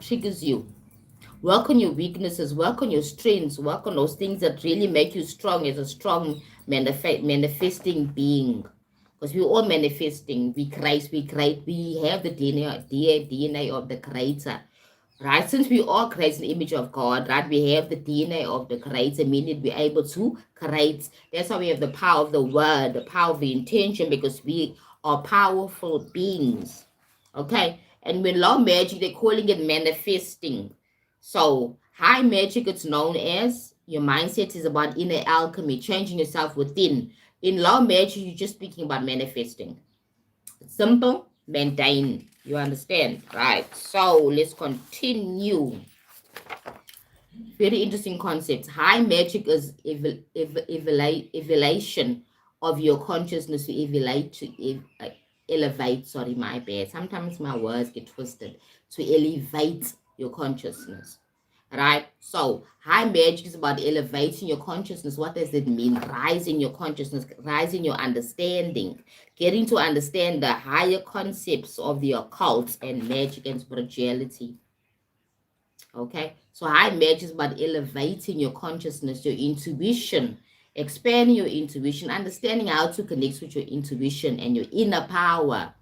triggers you. Work on your weaknesses, work on your strengths, work on those things that really make you strong as a strong manifesting being. Because we're all manifesting. We have the DNA of the creator. Right? Since we all create an image of God, right? We have the DNA of the creator, meaning we're able to create. That's why we have the power of the word, the power of the intention, because we are powerful beings. Okay? And with low magic, they're calling it manifesting. So high magic, it's known as your mindset is about inner alchemy, changing yourself within. In low magic, you're just speaking about manifesting. Simple, mundane. You understand? Right. So let's continue. Very interesting concept. High magic is evaluation of your consciousness to elevate. Sorry, my bad. Sometimes my words get twisted. To elevate your consciousness. Right? So high magic is about elevating your consciousness. What does it mean? Rising your consciousness, rising your understanding, getting to understand the higher concepts of the occult and magic and spirituality. Okay, so high magic is about elevating your consciousness, your intuition, expanding your intuition, understanding how to connect with your intuition and your inner power.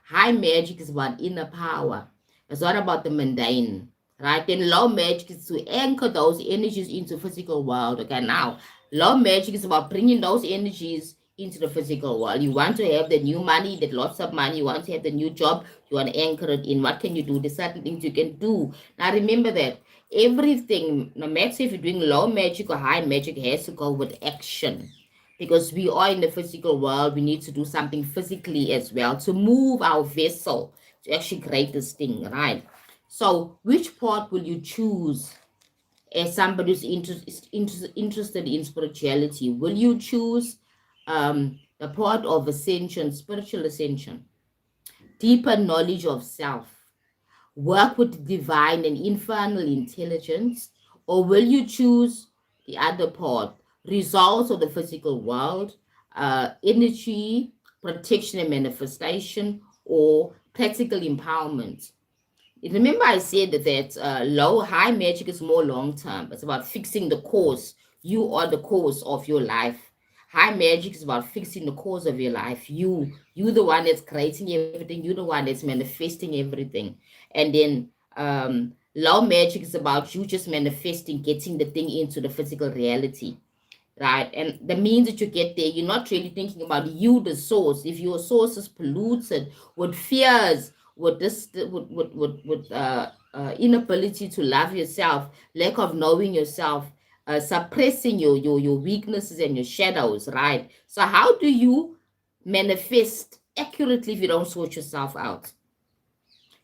High magic is about inner power. It's not about the mundane, right? Then low magic is to anchor those energies into physical world. Okay, now low magic is about bringing those energies into the physical world. You want to have the new money, that lots of money. You want to have the new job. You want to anchor it in. What can you do? There's certain things you can do. Now remember that everything, no matter if you're doing low magic or high magic, has to go with action. Because we are in the physical world, we need to do something physically as well to move our vessel to actually create this thing, right? So, which part will you choose as somebody who's interested in spirituality? Will you choose the part of ascension, spiritual ascension, deeper knowledge of self, work with divine and infernal intelligence, or will you choose the other part, results of the physical world, energy, protection and manifestation, or practical empowerment? Remember I said that high magic is more long term. It's about fixing the cause. You are the cause of your life. High magic is about fixing the cause of your life. You the one that's creating everything. You the one that's manifesting everything. And then low magic is about you just manifesting, getting the thing into the physical reality, right? And the means that you get there, you're not really thinking about you, the source. If your source is polluted with fears, with this, with inability to love yourself, lack of knowing yourself, suppressing your weaknesses and your shadows, right? So how do you manifest accurately if you don't sort yourself out?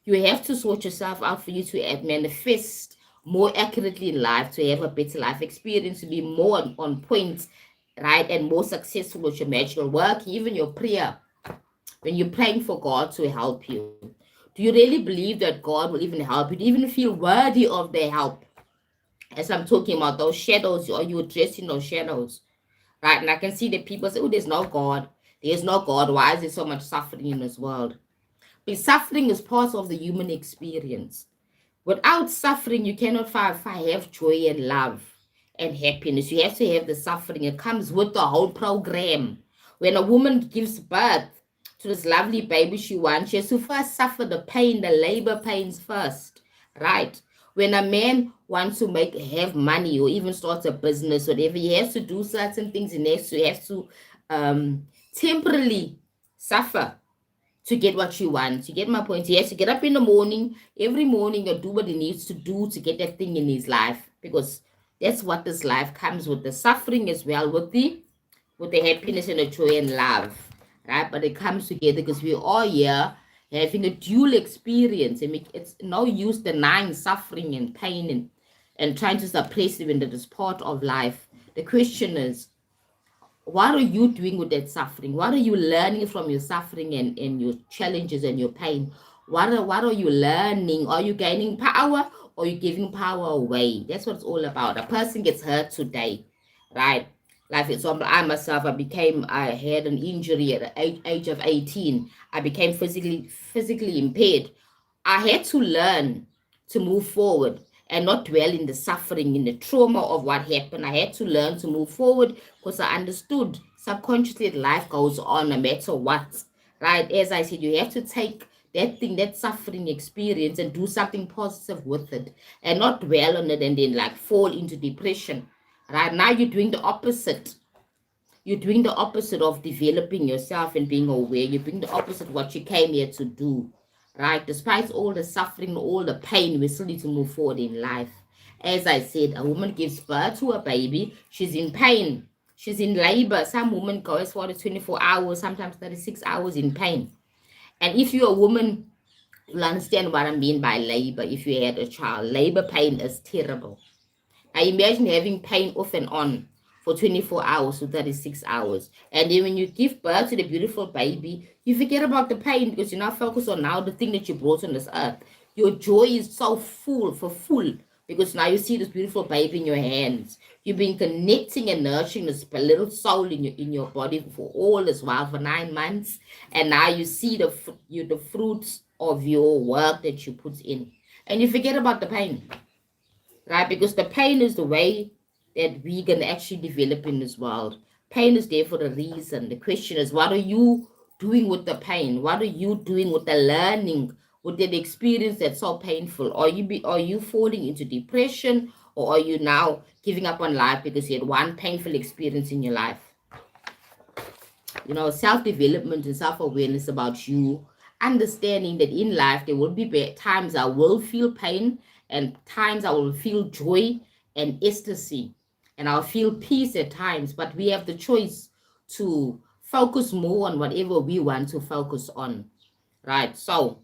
You have to sort yourself out for you to manifest more accurately in life, to have a better life experience, to be more on point, right? And more successful with your magical work, even your prayer. When you're praying for God to help you, do you really believe that God will even help you? Do you even feel worthy of their help? As I'm talking about those shadows, are you addressing those shadows? Right? And I can see that people say, oh, there's no God. There's no God. Why is there so much suffering in this world? But suffering is part of the human experience. Without suffering, you cannot have joy and love and happiness. You have to have the suffering. It comes with the whole program. When a woman gives birth to this lovely baby she wants, she has to first suffer the pain, the labor pains first, right? When a man wants to have money or even start a business, whatever, he has to do certain things. He has to temporarily suffer to get what you want. You get my point? He has to get up in the morning, every morning, and do what he needs to do to get that thing in his life, because that's what this life comes with, the suffering as well, with the happiness and the joy and love, right? But it comes together because we are here having a dual experience, and it's no use denying suffering and pain and trying to suppress it when it is part of life. The question is, what are you doing with that suffering? What are you learning from your suffering and your challenges and your pain? What are you learning? Are you gaining power or are you giving power away? That's what it's all about. A person gets hurt today, right? Like for example, I had an injury at the age of 18. I became physically impaired. I had to learn to move forward and not dwell in the suffering, in the trauma of what happened. I had to learn to move forward because I understood subconsciously that life goes on no matter what. Right? As I said, you have to take that thing, that suffering experience, and do something positive with it and not dwell on it and then like fall into depression. Right now, you're doing the opposite. You're doing the opposite of developing yourself and being aware. You're doing the opposite of what you came here to do. Right? Despite all the suffering, all the pain, we still need to move forward in life. As I said, a woman gives birth to a baby. She's in pain. She's in labor. Some women go as far as 24 hours, sometimes 36 hours in pain. And if you're a woman, you'll understand what I mean by labor. If you had a child, labor pain is terrible. Now imagine having pain off and on for 24 hours to 36 hours. And then when you give birth to the beautiful baby, you forget about the pain because you're not focused on now the thing that you brought on this earth. Your joy is so full because now you see this beautiful baby in your hands. You've been connecting and nurturing this little soul in your body for all this while, for 9 months. And now you see the fruits of your work that you put in. And you forget about the pain. Right? Because the pain is the way that we can actually develop in this world. Pain is there for a reason. The question is, what are you doing with the pain? What are you doing with the learning, with the experience that's so painful? Are you falling into depression, or are you now giving up on life because you had one painful experience in your life? You know, self-development and self-awareness about you, understanding that in life there will be times I will feel pain and times I will feel joy and ecstasy, and I'll feel peace at times, but we have the choice to focus more on whatever we want to focus on, right? So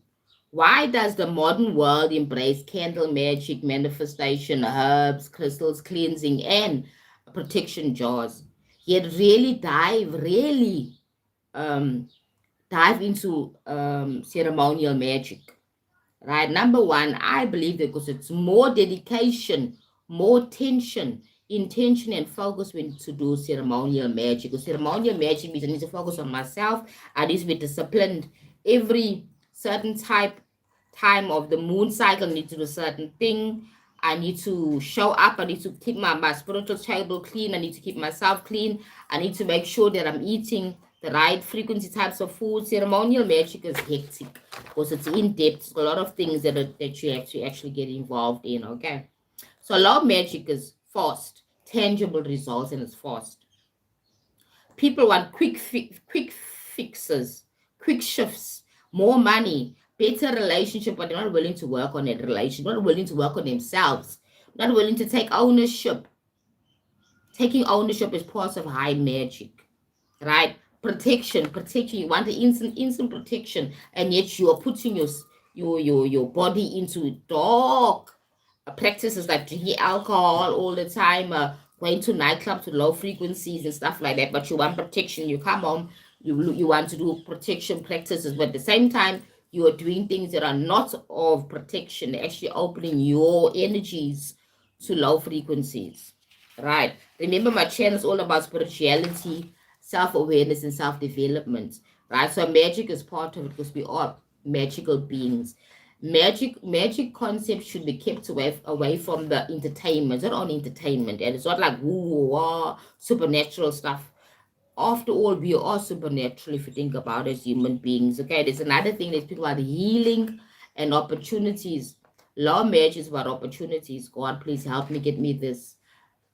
why does the modern world embrace candle magic, manifestation, herbs, crystals, cleansing, and protection jars, yet really dive into ceremonial magic? Right? Number one, I believe that because it's more dedication, more intention, and focus when to do ceremonial magic. Because ceremonial magic means I need to focus on myself. I need to be disciplined. Every certain time of the moon cycle, I need to do a certain thing. I need to show up. I need to keep my spiritual table clean. I need to keep myself clean. I need to make sure that I'm eating the right frequency types of food. Ceremonial magic is hectic because it's in depth. A lot of things that you have to actually get involved in. Okay, so a lot of magic is fast, tangible results, and it's fast. People want quick fixes, quick shifts, more money, better relationship, but they're not willing to work on that relationship, not willing to work on themselves, not willing to take ownership. Taking ownership is part of high magic, right? Protection. You want the instant protection, and yet you are putting your body into dark practices like drinking alcohol all the time, going to nightclubs to low frequencies and stuff like that. But you want protection. You come home, you want to do protection practices, but at the same time you are doing things that are not of protection, actually opening your energies to low frequencies. Right. Remember, my channel is all about spirituality, self-awareness, and self-development. Right. So magic is part of it because we are magical beings. Magic concepts should be kept away from the entertainment. It's not on entertainment, and it's not like woo wah supernatural stuff. After all, we are supernatural if you think about it, as human beings. Okay, there's another thing that people are healing and opportunities. Law magic is about opportunities. God, please help me, get me this.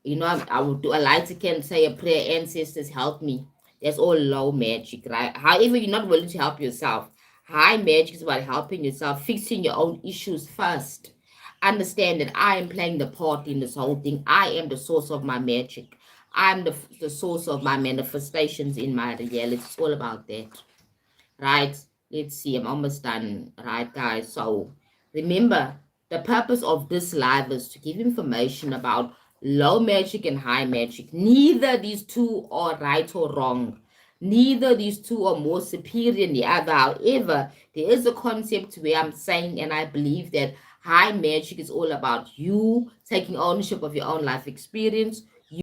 You know, I would do a light can say a prayer, ancestors help me. That's all low magic, right? However, you're not willing to help yourself. High magic is about helping yourself, fixing your own issues first. Understand that I am playing the part in this whole thing. I am the source of my magic. I'm the source of my manifestations in my reality. It's all about that, right? Let's see, I'm almost done, right, guys? So remember, the purpose of this live is to give information about low magic and high magic. Neither these two are right or wrong. Neither these two are more superior than the other. However, there is a concept where I'm saying, and I believe that high magic is all about you taking ownership of your own life experience,